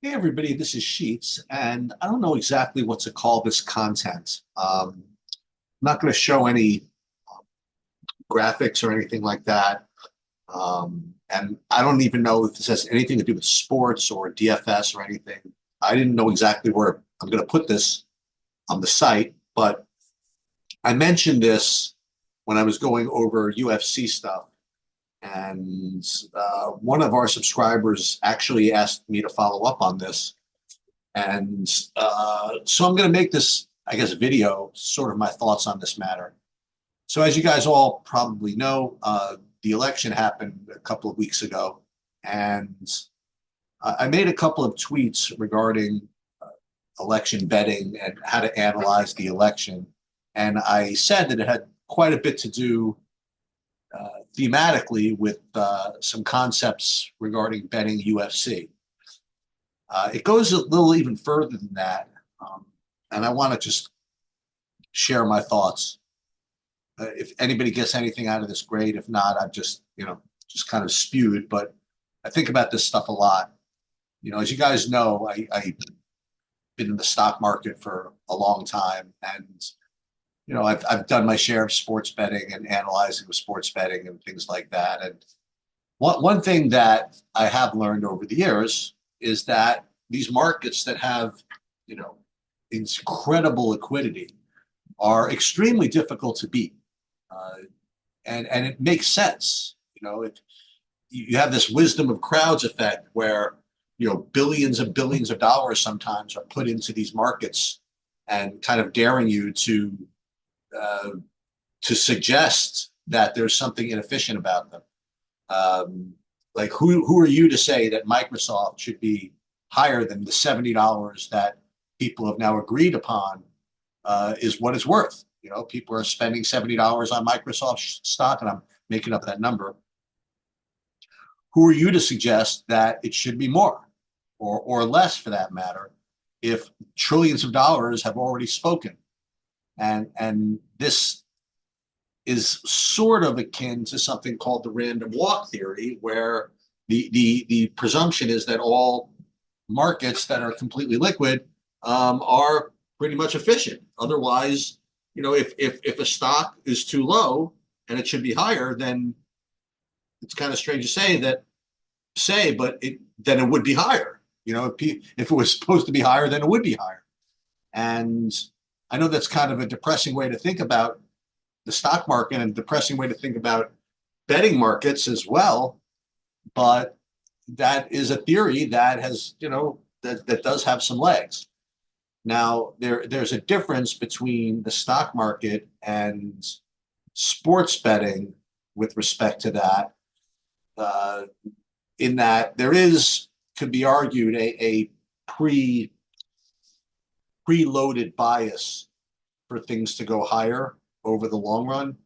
Hey everybody, this is Sheets, and I don't know exactly what to call this content. I'm not going to show any graphics or anything like that. And I don't even know if this has anything to do with sports or DFS or anything. I didn't know exactly where I'm going to put this on the site, but I mentioned this when I was going over UFC stuff. And one of our subscribers actually asked me to follow up on this. And so I'm going to make this, I guess, video, sort of my thoughts on this matter. So as you guys all probably know, the election happened a couple of weeks ago, and I made a couple of tweets regarding election betting and how to analyze the election. And I said that it had quite a bit to do thematically with some concepts regarding betting UFC. It goes a little even further than that. And I want to just share my thoughts. If anybody gets anything out of this, great. If not, I've just kind of spewed. But I think about this stuff a lot. As you guys know, I've been in the stock market for a long time. And, I've done my share of sports betting and analyzing with sports betting and things like that. And one thing that I have learned over the years is that these markets that have, you know, incredible liquidity are extremely difficult to beat. Uh, and it makes sense. You have this wisdom of crowds effect where, billions and billions of dollars sometimes are put into these markets and kind of daring you uh, to suggest that there's something inefficient about them. Um, like who are you to say that Microsoft should be higher than the $70 that people have now agreed upon is what it's worth? People are spending $70 on Microsoft stock, and I'm making up that number. Who are you to suggest that it should be more or less for that matter if trillions of dollars have already spoken? And this is sort of akin to something called the random walk theory, where the presumption is that all markets that are completely liquid are pretty much efficient. Otherwise, if a stock is too low and it should be higher, then it's kind of strange to but then it would be higher. If it was supposed to be higher, then it would be higher. And I know that's kind of a depressing way to think about the stock market and a depressing way to think about betting markets as well. But that is a theory that has, that does have some legs. Now, there's a difference between the stock market and sports betting with respect to that, uh, in that could be argued, a preloaded bias for things to go higher over the long run,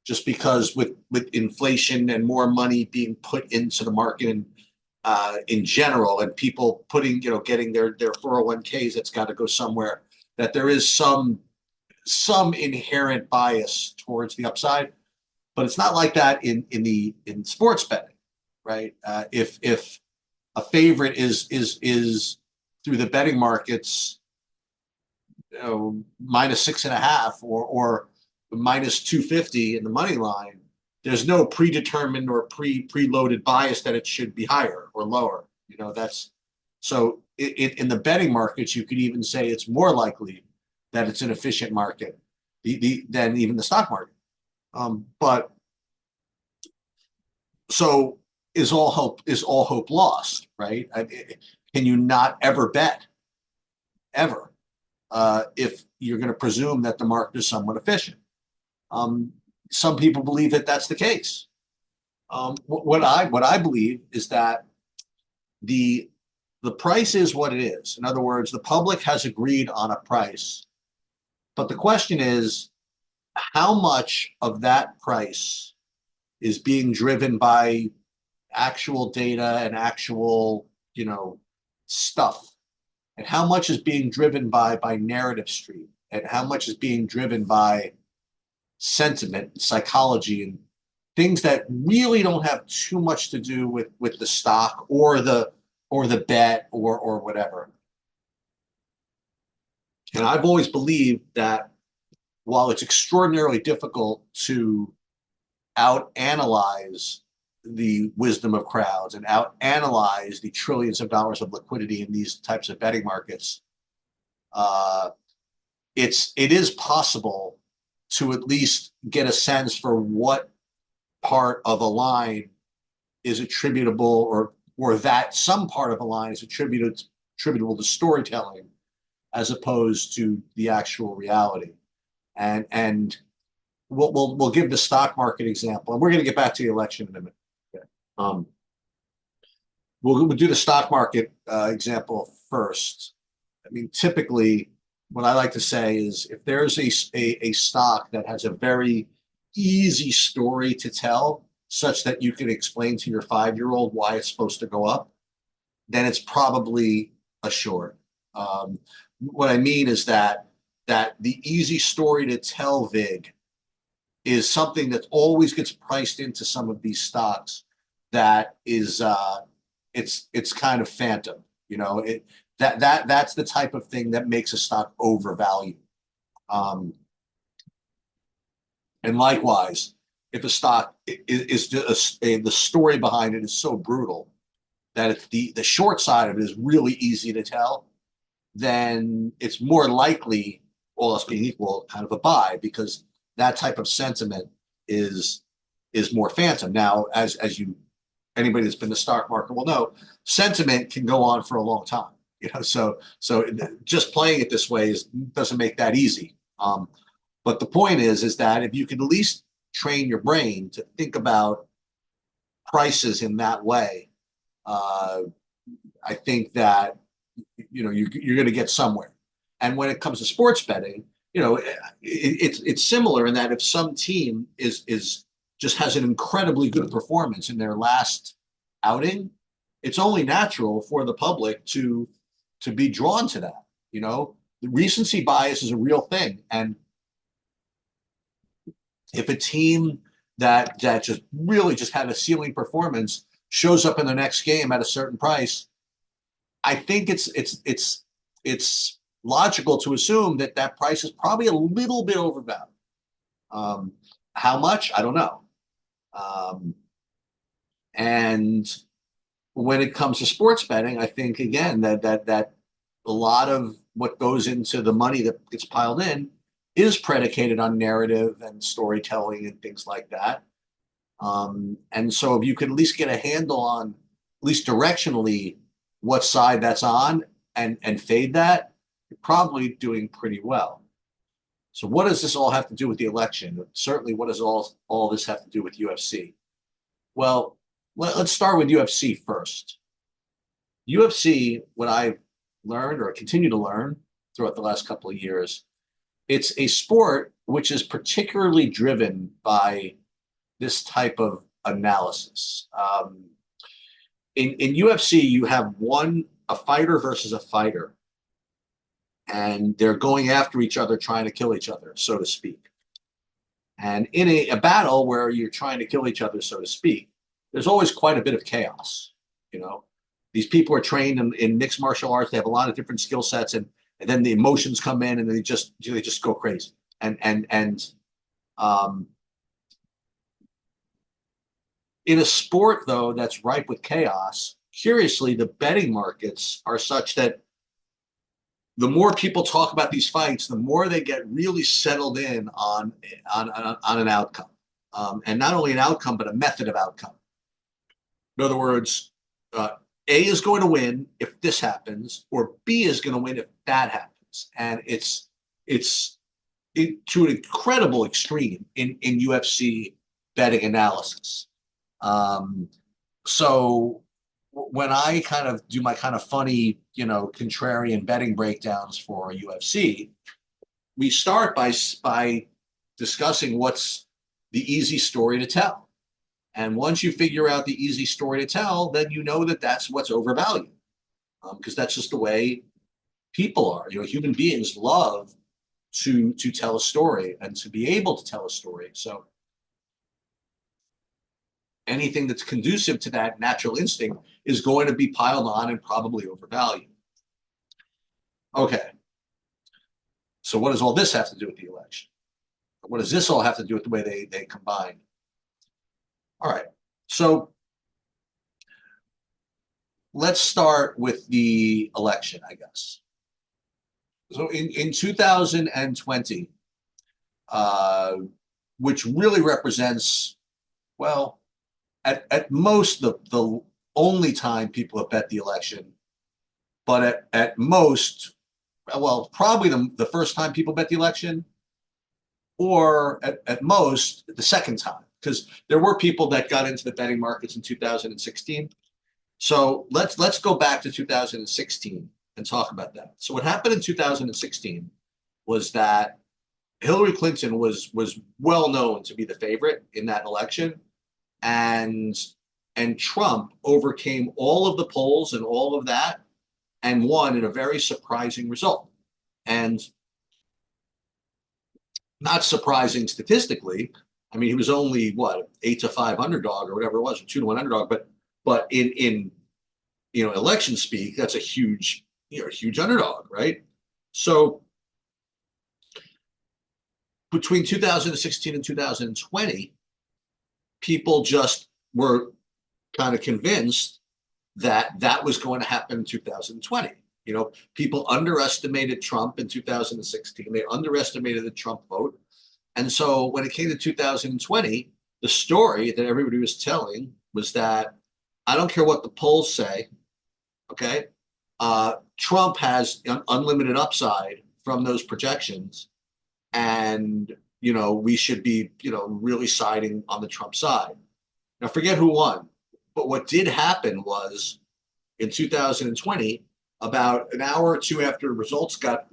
just because with inflation and more money being put into the market in general, and people getting their 401ks, that's got to go somewhere, that there is some inherent bias towards the upside. But it's not like that in sports betting, right? If a favorite is through the betting markets, -6.5 or -250 in the money line, there's no predetermined or preloaded bias that it should be higher or lower. That's so in the betting markets, you could even say it's more likely that it's an efficient market than even the stock market. But so is all hope lost, right? Can you not ever bet ever if you're going to presume that the market is somewhat efficient? Um, some people believe that that's the case. What I believe is that the the price is what it is. In other words, the public has agreed on a price, but the question is, how much of that price is being driven by actual data and actual, stuff, and how much is being driven by narrative stream, and how much is being driven by sentiment, psychology, and things that really don't have too much to do with the stock or or the bet or whatever. And I've always believed that while it's extraordinarily difficult to out analyze the wisdom of crowds and out analyze the trillions of dollars of liquidity in these types of betting markets, uh, it is possible to at least get a sense for what part of a line is attributable, or that some part of a line is attributable to storytelling as opposed to the actual reality. And we'll give the stock market example, and we're going to get back to the election in a minute. Okay. We'll do the stock market example first. I mean, typically, what I like to say is if there's a stock that has a very easy story to tell, such that you can explain to your 5-year-old why it's supposed to go up, then it's probably a short. What I mean is that the easy story to tell vig is something that always gets priced into some of these stocks. That is, it's kind of phantom. You know, that's the type of thing that makes a stock overvalued. And likewise, if a stock is just the story behind it is so brutal that it's the short side of it is really easy to tell, then it's more likely, all else being equal, kind of a buy, because that type of sentiment is more phantom. Now, as you anybody that's been to the stock market will know, sentiment can go on for a long time. You know, so just playing it this way doesn't make that easy. But the point is that if you can at least train your brain to think about prices in that way, I think that you're going to get somewhere. And when it comes to sports betting, it's similar in that if some team is just has an incredibly good performance in their last outing, it's only natural for the public to be drawn to that. The recency bias is a real thing, and if a team that just really just had a ceiling performance shows up in the next game at a certain price, I think it's logical to assume that price is probably a little bit overvalued. How much? I don't know. And when it comes to sports betting, I think again that a lot of what goes into the money that gets piled in is predicated on narrative and storytelling and things like that. And so if you could at least get a handle on, at least directionally, what side that's on and fade that, you're probably doing pretty well. So what does this all have to do with the election? Certainly, what does all this have to do with UFC? Well, let's start with UFC first. UFC, what I've learned or continue to learn throughout the last couple of years, it's a sport which is particularly driven by this type of analysis. In UFC, you have a fighter versus a fighter, and they're going after each other, trying to kill each other, so to speak. And in a battle where you're trying to kill each other, so to speak, there's always quite a bit of chaos. These people are trained in mixed martial arts. They have a lot of different skill sets, and then the emotions come in, and they just go crazy. And in a sport, though, that's ripe with chaos, curiously, the betting markets are such that the more people talk about these fights, the more they get really settled in on an outcome, and not only an outcome, but a method of outcome. In other words, A is going to win if this happens, or B is going to win if that happens, and it's to an incredible extreme in UFC betting analysis. So when I kind of do my kind of funny, contrarian betting breakdowns for UFC, we start by discussing what's the easy story to tell. And once you figure out the easy story to tell, then you know that that's what's overvalued, because that's just the way people are. Human beings love to tell a story and to be able to tell a story. So anything that's conducive to that natural instinct is going to be piled on and probably overvalued. Okay, so what does all this have to do with the election? What does this all have to do with the way they combine? All right, so let's start with the election, I guess. So in 2020, uh, which really represents, well, at most the only time people have bet the election, but at most, well, probably the first time people bet the election, or at most the second time, because there were people that got into the betting markets in 2016. So let's go back to 2016 and talk about that. So what happened in 2016 was that Hillary Clinton was well known to be the favorite in that election, and Trump overcame all of the polls and all of that and won in a very surprising result. And not surprising statistically. I mean, he was only what 8-5 underdog or whatever it was, or 2-1 underdog. But in election speak, that's a huge underdog, right? So between 2016 and 2020, people just were kind of convinced that that was going to happen in 2020. People underestimated Trump in 2016. They underestimated the Trump vote. And so when it came to 2020, the story that everybody was telling was that I don't care what the polls say, okay? Trump has unlimited upside from those projections. And, we should be, really siding on the Trump side. Now, forget who won. But what did happen was in 2020, about an hour or two after results got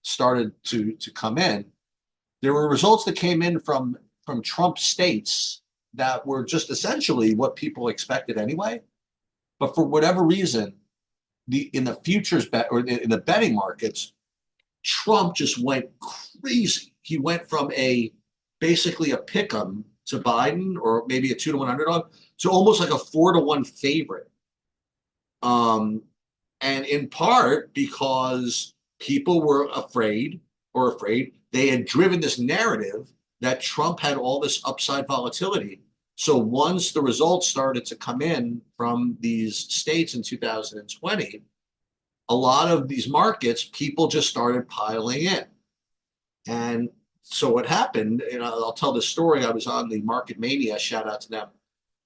started to come in, there were results that came in from Trump states that were just essentially what people expected anyway. But for whatever reason, in the futures bet or in the betting markets, Trump just went crazy. He went from basically a pick 'em to Biden, or maybe a 2-1 underdog, to almost like a 4-1 favorite. And in part because people were afraid they had driven this narrative that Trump had all this upside volatility. So once the results started to come in from these states in 2020, a lot of these markets, people just started piling in. And so what happened, and I'll tell the story. I was on the Market Mania, shout out to them,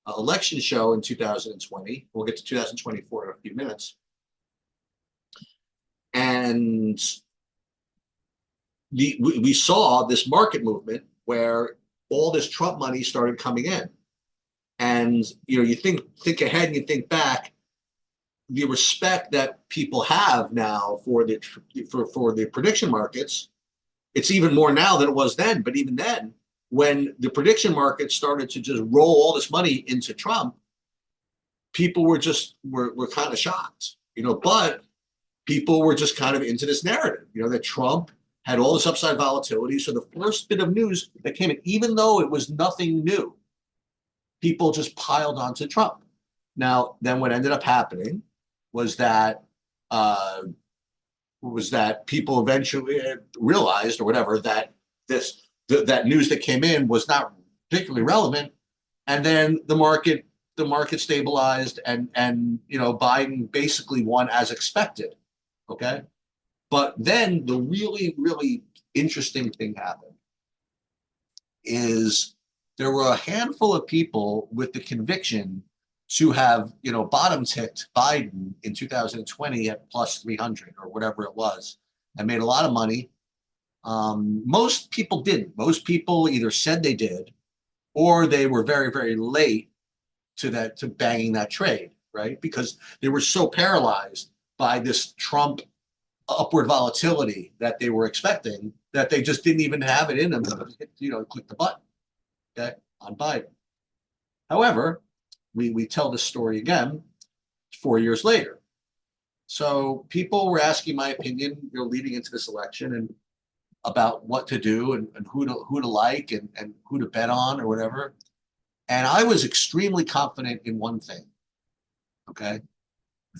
election show in 2020. We'll get to 2024 in a few minutes. And we saw this market movement where all this Trump money started coming in. And you think ahead and you think back, the respect that people have now for the prediction markets, it's even more now than it was then. But even then, when the prediction market started to just roll all this money into Trump, people were kind of shocked, but people were just kind of into this narrative, that Trump had all this upside volatility. So the first bit of news that came in, even though it was nothing new, people just piled onto Trump. Now, then what ended up happening was that people eventually realized, or whatever, that that news that came in was not particularly relevant, and then the market stabilized, and Biden basically won as expected. Okay, but then the really, really interesting thing happened is there were a handful of people with the conviction to have, bottom ticked Biden in 2020 at plus 300 or whatever it was, and made a lot of money. Most people didn't. Most people either said they did, or they were very, very late to banging that trade, right? Because they were so paralyzed by this Trump upward volatility that they were expecting that they just didn't even have it in them to click the button, okay, on Biden. However, we tell this story again 4 years later. So people were asking my opinion, leading into this election, and about what to do and who to like and who to bet on or whatever. And I was extremely confident in one thing, okay?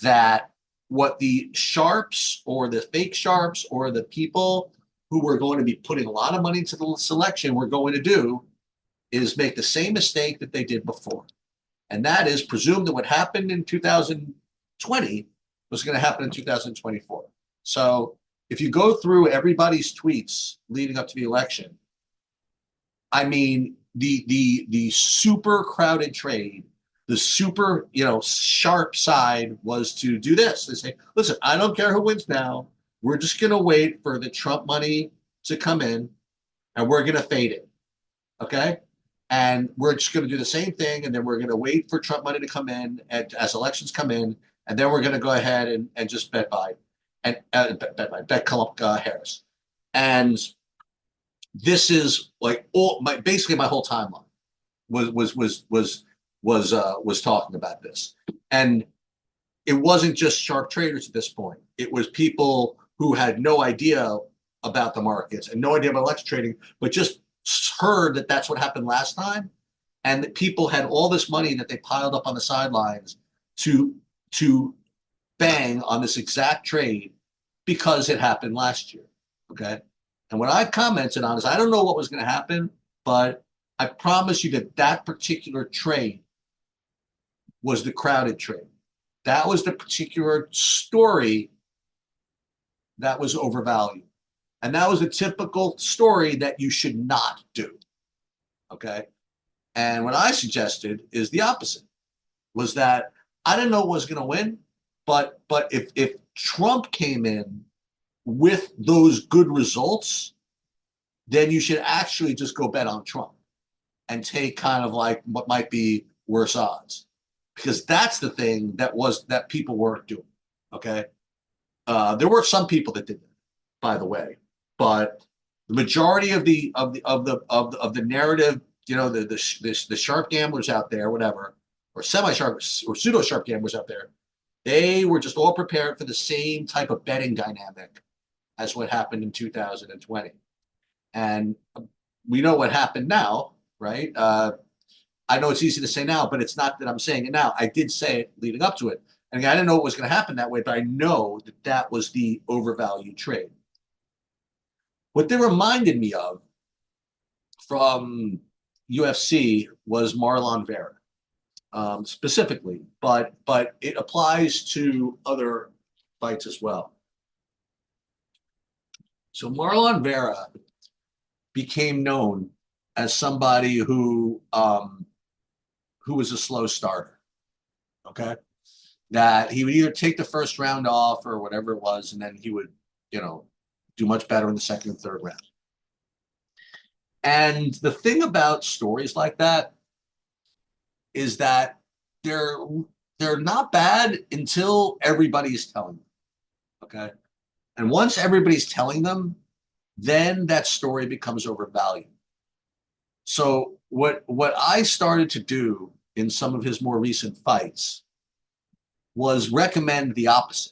That what the sharps or the fake sharps or the people who were going to be putting a lot of money into the selection were going to do is make the same mistake that they did before. And that is presume that what happened in 2020 was going to happen in 2024. So if you go through everybody's tweets leading up to the election, I mean, the super crowded trade, the super, sharp side was to do this. They say, listen, I don't care who wins now. We're just going to wait for the Trump money to come in and we're going to fade it. Okay. And we're just going to do the same thing. And then we're going to wait for Trump money to come in and as elections come in. And then we're going to go ahead and just bet Biden and bet Harris. And this is like basically my whole timeline was talking about this. And it wasn't just sharp traders at this point. It was people who had no idea about the markets and no idea about election trading, but just heard that that's what happened last time. And that people had all this money that they piled up on the sidelines to bang on this exact trade because it happened last year. Okay. And what I commented on is I don't know what was going to happen, but I promise you that that particular trade was the crowded trade. That was the particular story that was overvalued. And that was a typical story that you should not do. Okay. And what I suggested is the opposite, was that I didn't know what was going to win, but if Trump came in with those good results, then you should actually just go bet on Trump and take kind of like what might be worse odds, because that's the thing that people weren't doing. Okay, there were some people that did that, by the way, but the majority of the narrative, the sharp gamblers out there, whatever, or semi-sharp or pseudo-sharp gamblers out there, they were just all prepared for the same type of betting dynamic as what happened in 2020. And we know what happened now, right? I know it's easy to say now, but it's not that I'm saying it now. I did say it leading up to it. And again, I didn't know it was going to happen that way, but I know that that was the overvalued trade. What they reminded me of from UFC was Marlon Vera, specifically, but it applies to other fights as well. So Marlon Vera became known as somebody who was a slow starter. Okay, that he would either take the first round off or whatever it was, and then he would, do much better in the second and third round. And the thing about stories like that is that they're not bad until everybody's telling them. Okay, and once everybody's telling them, then that story becomes overvalued. So what I started to do in some of his more recent fights was recommend the opposite,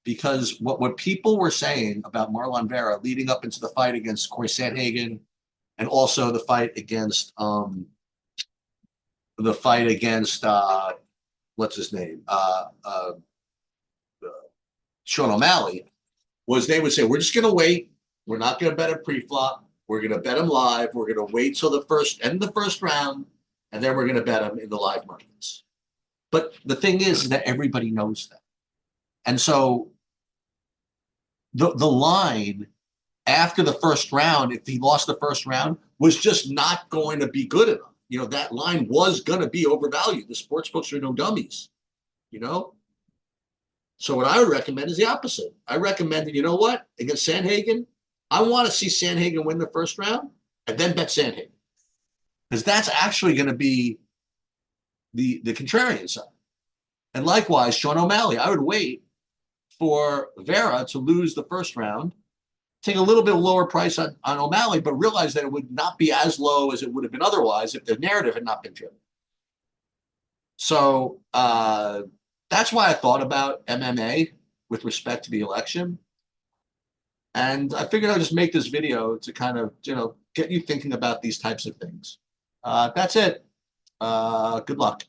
because what people were saying about Marlon Vera leading up into the fight against Corey Sandhagen, and also the fight against what's his name, Sean O'Malley, was they would say, we're just going to wait. We're not going to bet him pre-flop. We're going to bet him live. We're going to wait till the end of the first round, and then we're going to bet him in the live markets. But the thing is that everybody knows that. And so the line after the first round, if he lost the first round, was just not going to be good enough. That line was going to be overvalued. The sports books are no dummies, So what I would recommend is the opposite. I recommend that, what? Against Sandhagen, I want to see Sandhagen win the first round and then bet Sandhagen. Because that's actually going to be the contrarian side. And likewise, Sean O'Malley, I would wait for Vera to lose the first round, take a little bit lower price on O'Malley, but realize that it would not be as low as it would have been otherwise if the narrative had not been driven. So that's why I thought about MMA with respect to the election. And I figured I'd just make this video to kind of, get you thinking about these types of things. That's it. Good luck.